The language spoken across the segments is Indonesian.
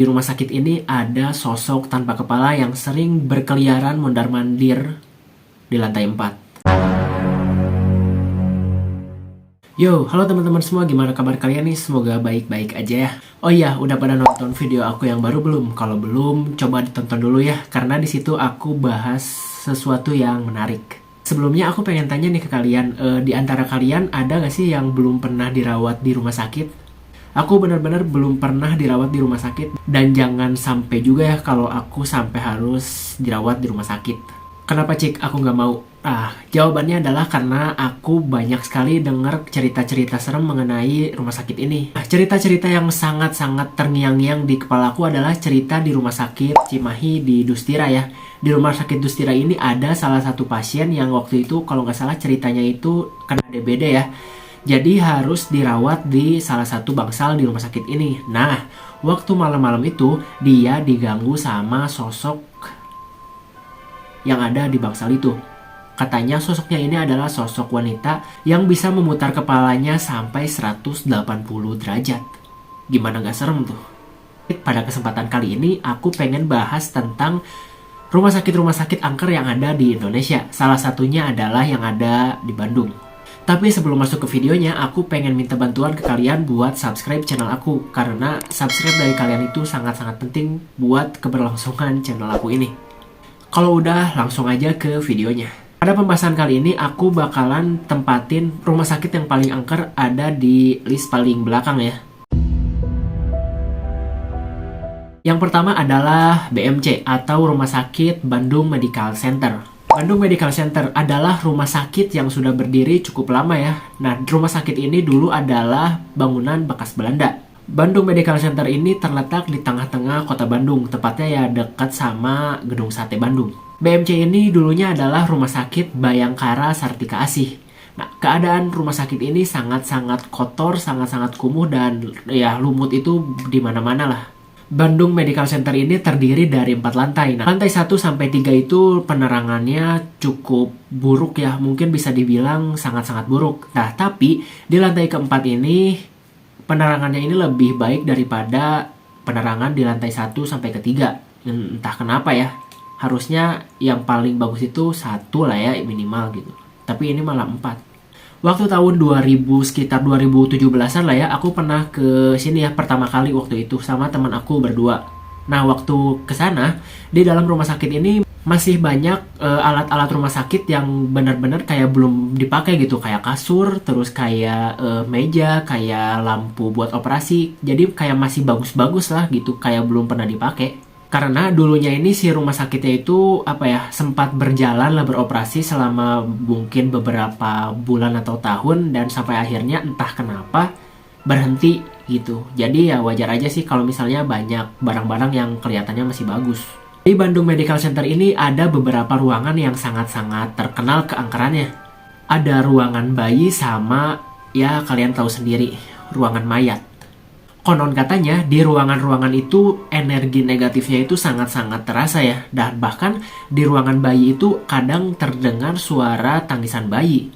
Di rumah sakit ini ada sosok tanpa kepala yang sering berkeliaran mondar-mandir di lantai 4. Yo, halo teman-teman semua, gimana kabar kalian nih? Semoga baik-baik aja ya. Oh iya, udah pada nonton video aku yang baru belum? Kalau belum, coba ditonton dulu ya, karena di situ aku bahas sesuatu yang menarik. Sebelumnya aku pengen tanya nih ke kalian, di antara kalian ada gak sih yang belum pernah dirawat di rumah sakit? Aku benar-benar belum pernah dirawat di rumah sakit, dan jangan sampai juga ya kalau aku sampai harus dirawat di rumah sakit. Kenapa Cik aku nggak mau? Jawabannya adalah karena aku banyak sekali dengar cerita-cerita serem mengenai rumah sakit ini. Cerita-cerita yang sangat-sangat terngiang-ngiang di kepala aku adalah cerita di rumah sakit Cimahi di Dustira ya. Di rumah sakit Dustira ini ada salah satu pasien yang waktu itu kalau nggak salah ceritanya itu kena DBD ya. Jadi harus dirawat di salah satu bangsal di rumah sakit ini. Nah, waktu malam-malam itu dia diganggu sama sosok yang ada di bangsal itu. Katanya sosoknya ini adalah sosok wanita yang bisa memutar kepalanya sampai 180 derajat. Gimana gak serem tuh? Pada kesempatan kali ini aku pengen bahas tentang rumah sakit angker yang ada di Indonesia. Salah satunya adalah yang ada di Bandung. Tapi sebelum masuk ke videonya, aku pengen minta bantuan ke kalian buat subscribe channel aku. Karena subscribe dari kalian itu sangat-sangat penting buat keberlangsungan channel aku ini. Kalau udah, langsung aja ke videonya. Pada pembahasan kali ini, aku bakalan tempatin rumah sakit yang paling angker ada di list paling belakang ya. Yang pertama adalah BMC atau Rumah Sakit Bandung Medical Center. Bandung Medical Center adalah rumah sakit yang sudah berdiri cukup lama ya. Nah, rumah sakit ini dulu adalah bangunan bekas Belanda. Bandung Medical Center ini terletak di tengah-tengah kota Bandung, tepatnya ya dekat sama Gedung Sate Bandung. BMC ini dulunya adalah Rumah Sakit Bayangkara Sartika Asih. Nah, keadaan rumah sakit ini sangat-sangat kotor, sangat-sangat kumuh dan ya lumut itu di mana-mana lah. Bandung Medical Center ini terdiri dari 4 lantai. Nah, lantai 1 sampai 3 itu penerangannya cukup buruk ya. Mungkin bisa dibilang sangat-sangat buruk. Nah, tapi di lantai keempat ini penerangannya ini lebih baik daripada penerangan di lantai 1 sampai ke 3. Entah kenapa ya. Harusnya yang paling bagus itu 1 lah ya minimal gitu. Tapi ini malah 4. Waktu tahun 2000, sekitar 2017-an lah ya, aku pernah ke sini ya pertama kali waktu itu sama teman aku berdua. Nah, waktu ke sana, di dalam rumah sakit ini masih banyak alat-alat rumah sakit yang benar-benar kayak belum dipakai gitu. Kayak kasur, terus kayak meja, kayak lampu buat operasi. Jadi kayak masih bagus-bagus lah gitu, kayak belum pernah dipakai. Karena dulunya ini si rumah sakitnya itu sempat berjalan lah beroperasi selama mungkin beberapa bulan atau tahun dan sampai akhirnya entah kenapa berhenti gitu. Jadi ya wajar aja sih kalau misalnya banyak barang-barang yang kelihatannya masih bagus. Di Bandung Medical Center ini ada beberapa ruangan yang sangat-sangat terkenal keangkerannya. Ada ruangan bayi sama ya kalian tahu sendiri, ruangan mayat. Konon katanya di ruangan-ruangan itu energi negatifnya itu sangat-sangat terasa ya. Dan bahkan di ruangan bayi itu kadang terdengar suara tangisan bayi.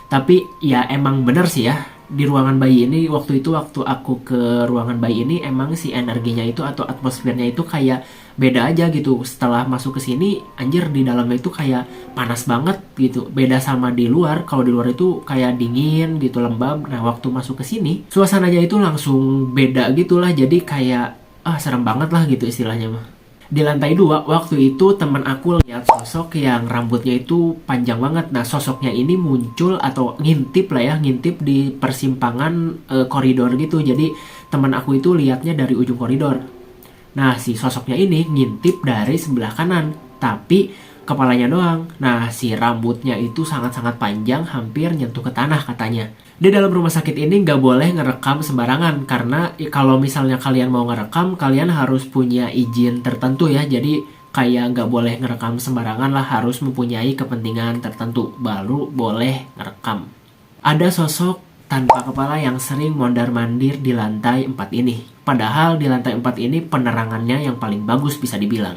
Tapi ya emang bener sih ya. Di ruangan bayi ini waktu aku ke ruangan bayi ini emang si energinya itu atau atmosfernya itu kayak beda aja gitu. Setelah masuk ke sini anjir di dalamnya itu kayak panas banget gitu. Beda sama di luar. Kalau di luar itu kayak dingin gitu, lembab. Nah, waktu masuk ke sini suasananya itu langsung beda gitulah. Jadi kayak serem banget lah gitu istilahnya mah. Di lantai 2 waktu itu temen aku lihat sosok yang rambutnya itu panjang banget. Nah, sosoknya ini muncul atau ngintip di persimpangan koridor gitu. Jadi temen aku itu lihatnya dari ujung koridor. Nah, si sosoknya ini ngintip dari sebelah kanan, tapi kepalanya doang. Nah, si rambutnya itu sangat-sangat panjang, hampir nyentuh ke tanah katanya. Di dalam rumah sakit ini nggak boleh ngerekam sembarangan, karena kalau misalnya kalian mau ngerekam, kalian harus punya izin tertentu ya. Jadi kayak nggak boleh ngerekam sembarangan lah, harus mempunyai kepentingan tertentu, baru boleh ngerekam. Ada sosok tanpa kepala yang sering mondar-mandir di lantai 4 ini. Padahal di lantai 4 ini penerangannya yang paling bagus bisa dibilang.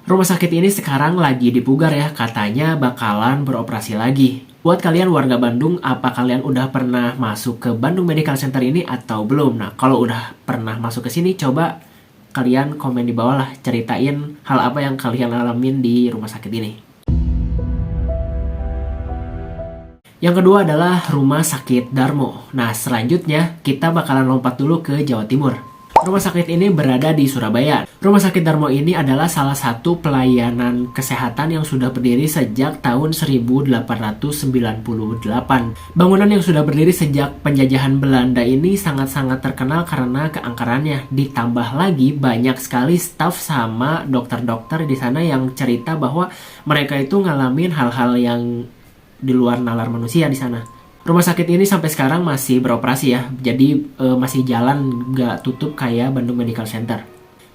Rumah sakit ini sekarang lagi dipugar ya, katanya bakalan beroperasi lagi. Buat kalian warga Bandung, apa kalian udah pernah masuk ke Bandung Medical Center ini atau belum? Nah, kalau udah pernah masuk ke sini, coba kalian komen di bawah lah, ceritain hal apa yang kalian alamin di rumah sakit ini. Yang kedua adalah Rumah Sakit Darmo. Nah, selanjutnya kita bakalan lompat dulu ke Jawa Timur. Rumah sakit ini berada di Surabaya. Rumah Sakit Darmo ini adalah salah satu pelayanan kesehatan yang sudah berdiri sejak tahun 1898. Bangunan yang sudah berdiri sejak penjajahan Belanda ini sangat-sangat terkenal karena keangkerannya. Ditambah lagi banyak sekali staf sama dokter-dokter di sana yang cerita bahwa mereka itu ngalamin hal-hal yang di luar nalar manusia di sana. Rumah sakit ini sampai sekarang masih beroperasi ya, jadi masih jalan, nggak tutup kayak Bandung Medical Center.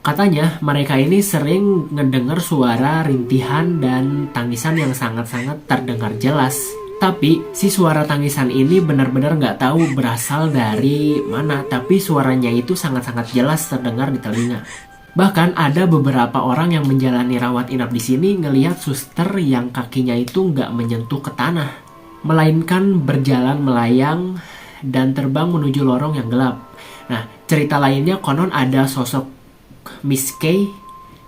Katanya mereka ini sering ngedengar suara rintihan dan tangisan yang sangat-sangat terdengar jelas. Tapi si suara tangisan ini benar-benar nggak tahu berasal dari mana, tapi suaranya itu sangat-sangat jelas terdengar di telinga. Bahkan ada beberapa orang yang menjalani rawat inap di sini ngelihat suster yang kakinya itu nggak menyentuh ke tanah, melainkan berjalan melayang dan terbang menuju lorong yang gelap. Nah, cerita lainnya konon ada sosok Miss K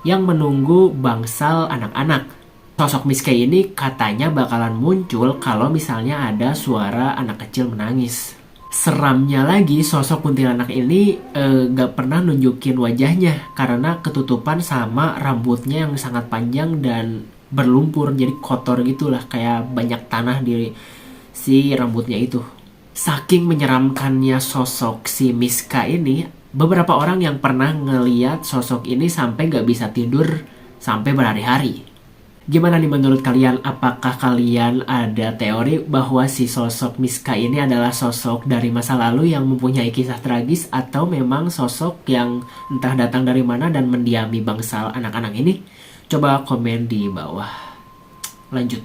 yang menunggu bangsal anak-anak. Sosok Miss K ini katanya bakalan muncul kalau misalnya ada suara anak kecil menangis. Seramnya lagi, sosok kuntilanak ini gak pernah nunjukin wajahnya karena ketutupan sama rambutnya yang sangat panjang dan berlumpur, jadi kotor gitulah, kayak banyak tanah di si rambutnya itu. Saking menyeramkannya sosok si Miska ini, beberapa orang yang pernah ngeliat sosok ini sampai gak bisa tidur sampai berhari-hari. Gimana nih menurut kalian? Apakah kalian ada teori bahwa si sosok Miska ini adalah sosok dari masa lalu yang mempunyai kisah tragis, atau memang sosok yang entah datang dari mana dan mendiami bangsal anak-anak ini? Coba komen di bawah. Lanjut.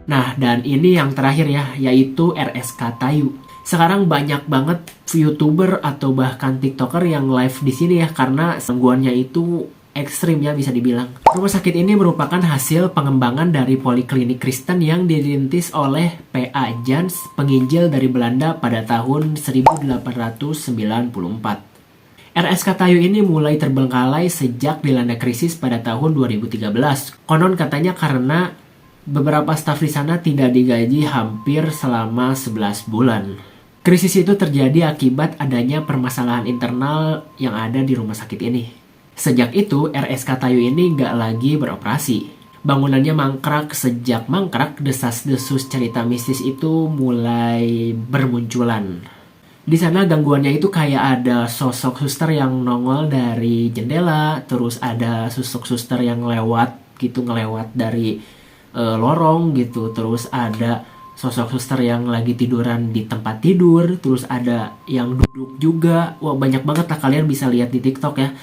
Nah, dan ini yang terakhir ya, yaitu RSK Tayu. Sekarang banyak banget YouTuber atau bahkan TikToker yang live di sini ya, karena gangguannya itu ekstrim ya bisa dibilang. Rumah sakit ini merupakan hasil pengembangan dari Poliklinik Kristen yang dirintis oleh P.A. Jans, penginjil dari Belanda pada tahun 1894. RSK Tayu ini mulai terbengkalai sejak dilanda krisis pada tahun 2013. Konon katanya karena beberapa staf di sana tidak digaji hampir selama 11 bulan. Krisis itu terjadi akibat adanya permasalahan internal yang ada di rumah sakit ini. Sejak itu, RSK Tayu ini nggak lagi beroperasi. Bangunannya mangkrak. Sejak mangkrak, desas-desus cerita mistis itu mulai bermunculan. Di sana gangguannya itu kayak ada sosok suster yang nongol dari jendela, terus ada sosok suster yang ngelewat dari lorong gitu, terus ada sosok suster yang lagi tiduran di tempat tidur, terus ada yang duduk juga. Wah, banyak banget lah, kalian bisa lihat di TikTok ya.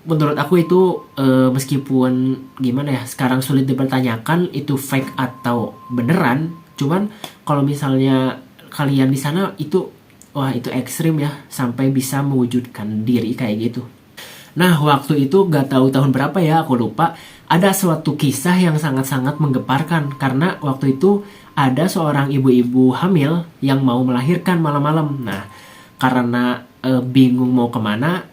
Menurut aku itu meskipun gimana ya, sekarang sulit dipertanyakan itu fake atau beneran. Cuman kalau misalnya kalian di sana itu, wah itu ekstrim ya, sampai bisa mewujudkan diri kayak gitu. Nah, waktu itu gak tahu tahun berapa ya, aku lupa. Ada suatu kisah yang sangat-sangat menggeparkan karena waktu itu ada seorang ibu-ibu hamil yang mau melahirkan malam-malam. Nah, karena bingung mau kemana,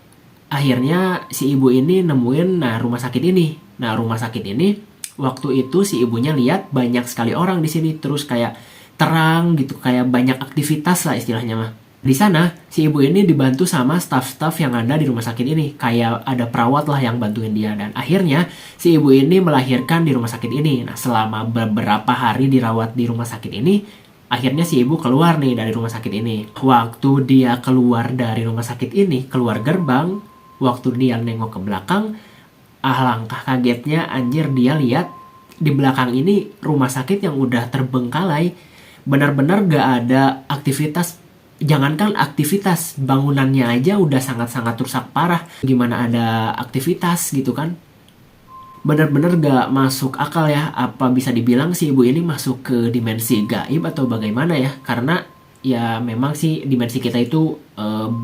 akhirnya si ibu ini nemuin rumah sakit ini. Nah, rumah sakit ini waktu itu si ibunya lihat banyak sekali orang di sini, terus kayak terang gitu, kayak banyak aktivitas lah istilahnya mah. Di sana si ibu ini dibantu sama staf-staf yang ada di rumah sakit ini, kayak ada perawat lah yang bantuin dia, dan akhirnya si ibu ini melahirkan di rumah sakit ini. Nah, selama beberapa hari dirawat di rumah sakit ini, akhirnya si ibu keluar nih dari rumah sakit ini. Waktu dia keluar dari rumah sakit ini, keluar gerbang, waktu dia nengok ke belakang, alangkah kagetnya anjir, dia lihat di belakang ini rumah sakit yang udah terbengkalai. Benar-benar gak ada aktivitas. Jangankan aktivitas, bangunannya aja udah sangat-sangat rusak parah. Gimana ada aktivitas gitu kan? Benar-benar gak masuk akal ya. Apa bisa dibilang si ibu ini masuk ke dimensi gaib atau bagaimana ya? Karena ya memang sih dimensi kita itu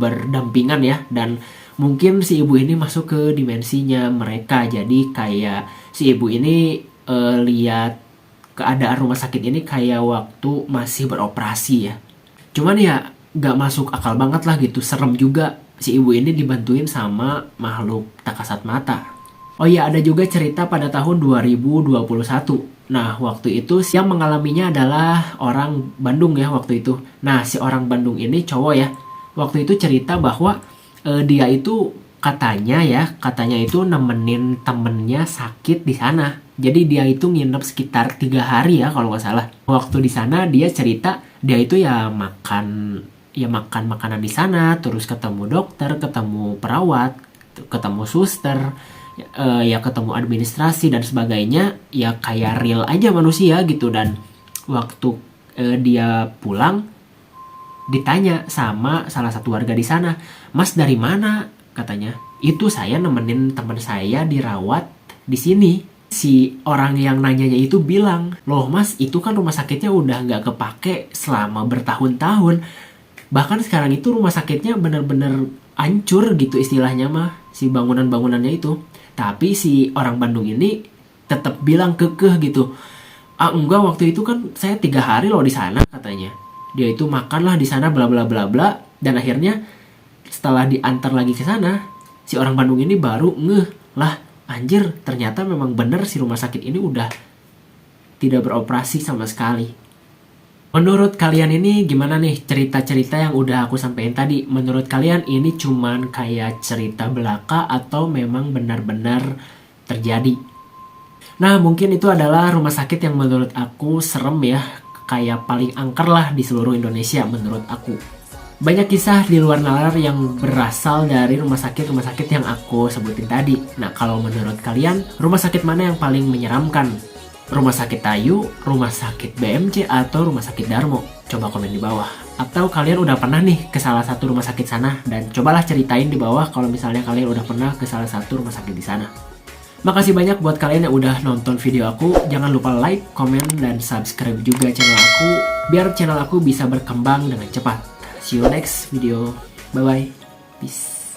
berdampingan ya. Dan mungkin si ibu ini masuk ke dimensinya mereka. Jadi kayak si ibu ini lihat keadaan rumah sakit ini kayak waktu masih beroperasi ya. Cuman ya gak masuk akal banget lah gitu, serem juga. Si ibu ini dibantuin sama makhluk tak kasat mata. Oh iya, ada juga cerita pada tahun 2021. Nah, waktu itu yang mengalaminya adalah orang Bandung ya waktu itu. Nah, si orang Bandung ini cowok ya. Waktu itu cerita bahwa dia itu katanya itu nemenin temennya sakit di sana. Jadi dia itu nginep sekitar 3 hari ya kalau nggak salah. Waktu di sana dia cerita dia itu ya makan makanan di sana, terus ketemu dokter, ketemu perawat, ketemu suster, ya ketemu administrasi dan sebagainya, ya kayak real aja manusia gitu. Dan waktu dia pulang ditanya sama salah satu warga di sana, "Mas dari mana?" katanya. "Itu saya nemenin teman saya dirawat di sini." Si orang yang nanyanya itu bilang, "Loh mas, itu kan rumah sakitnya udah nggak kepake selama bertahun-tahun. Bahkan sekarang itu rumah sakitnya bener-bener hancur gitu istilahnya mah, si bangunan-bangunannya itu." Tapi si orang Bandung ini tetap bilang kekeh gitu. "Ah enggak, waktu itu kan saya 3 hari loh di sana," katanya. Dia itu makanlah di sana bla bla bla bla, dan akhirnya setelah diantar lagi ke sana, si orang Bandung ini baru ngeh, lah anjir, ternyata memang bener si rumah sakit ini udah tidak beroperasi sama sekali. Menurut kalian ini gimana nih cerita-cerita yang udah aku sampaikan tadi? Menurut kalian ini cuman kayak cerita belaka atau memang benar-benar terjadi? Nah, mungkin itu adalah rumah sakit yang menurut aku serem ya, kayak paling angker lah di seluruh Indonesia menurut aku. Banyak kisah di luar nalar yang berasal dari rumah sakit yang aku sebutin tadi. Nah, kalau menurut kalian, rumah sakit mana yang paling menyeramkan? Rumah sakit Tayu, rumah sakit BMC, atau rumah sakit Darmo? Coba komen di bawah. Atau kalian udah pernah nih ke salah satu rumah sakit sana? Dan cobalah ceritain di bawah kalau misalnya kalian udah pernah ke salah satu rumah sakit di sana. Makasih banyak buat kalian yang udah nonton video aku. Jangan lupa like, komen, dan subscribe juga channel aku, biar channel aku bisa berkembang dengan cepat. See you next video. Bye bye. Peace.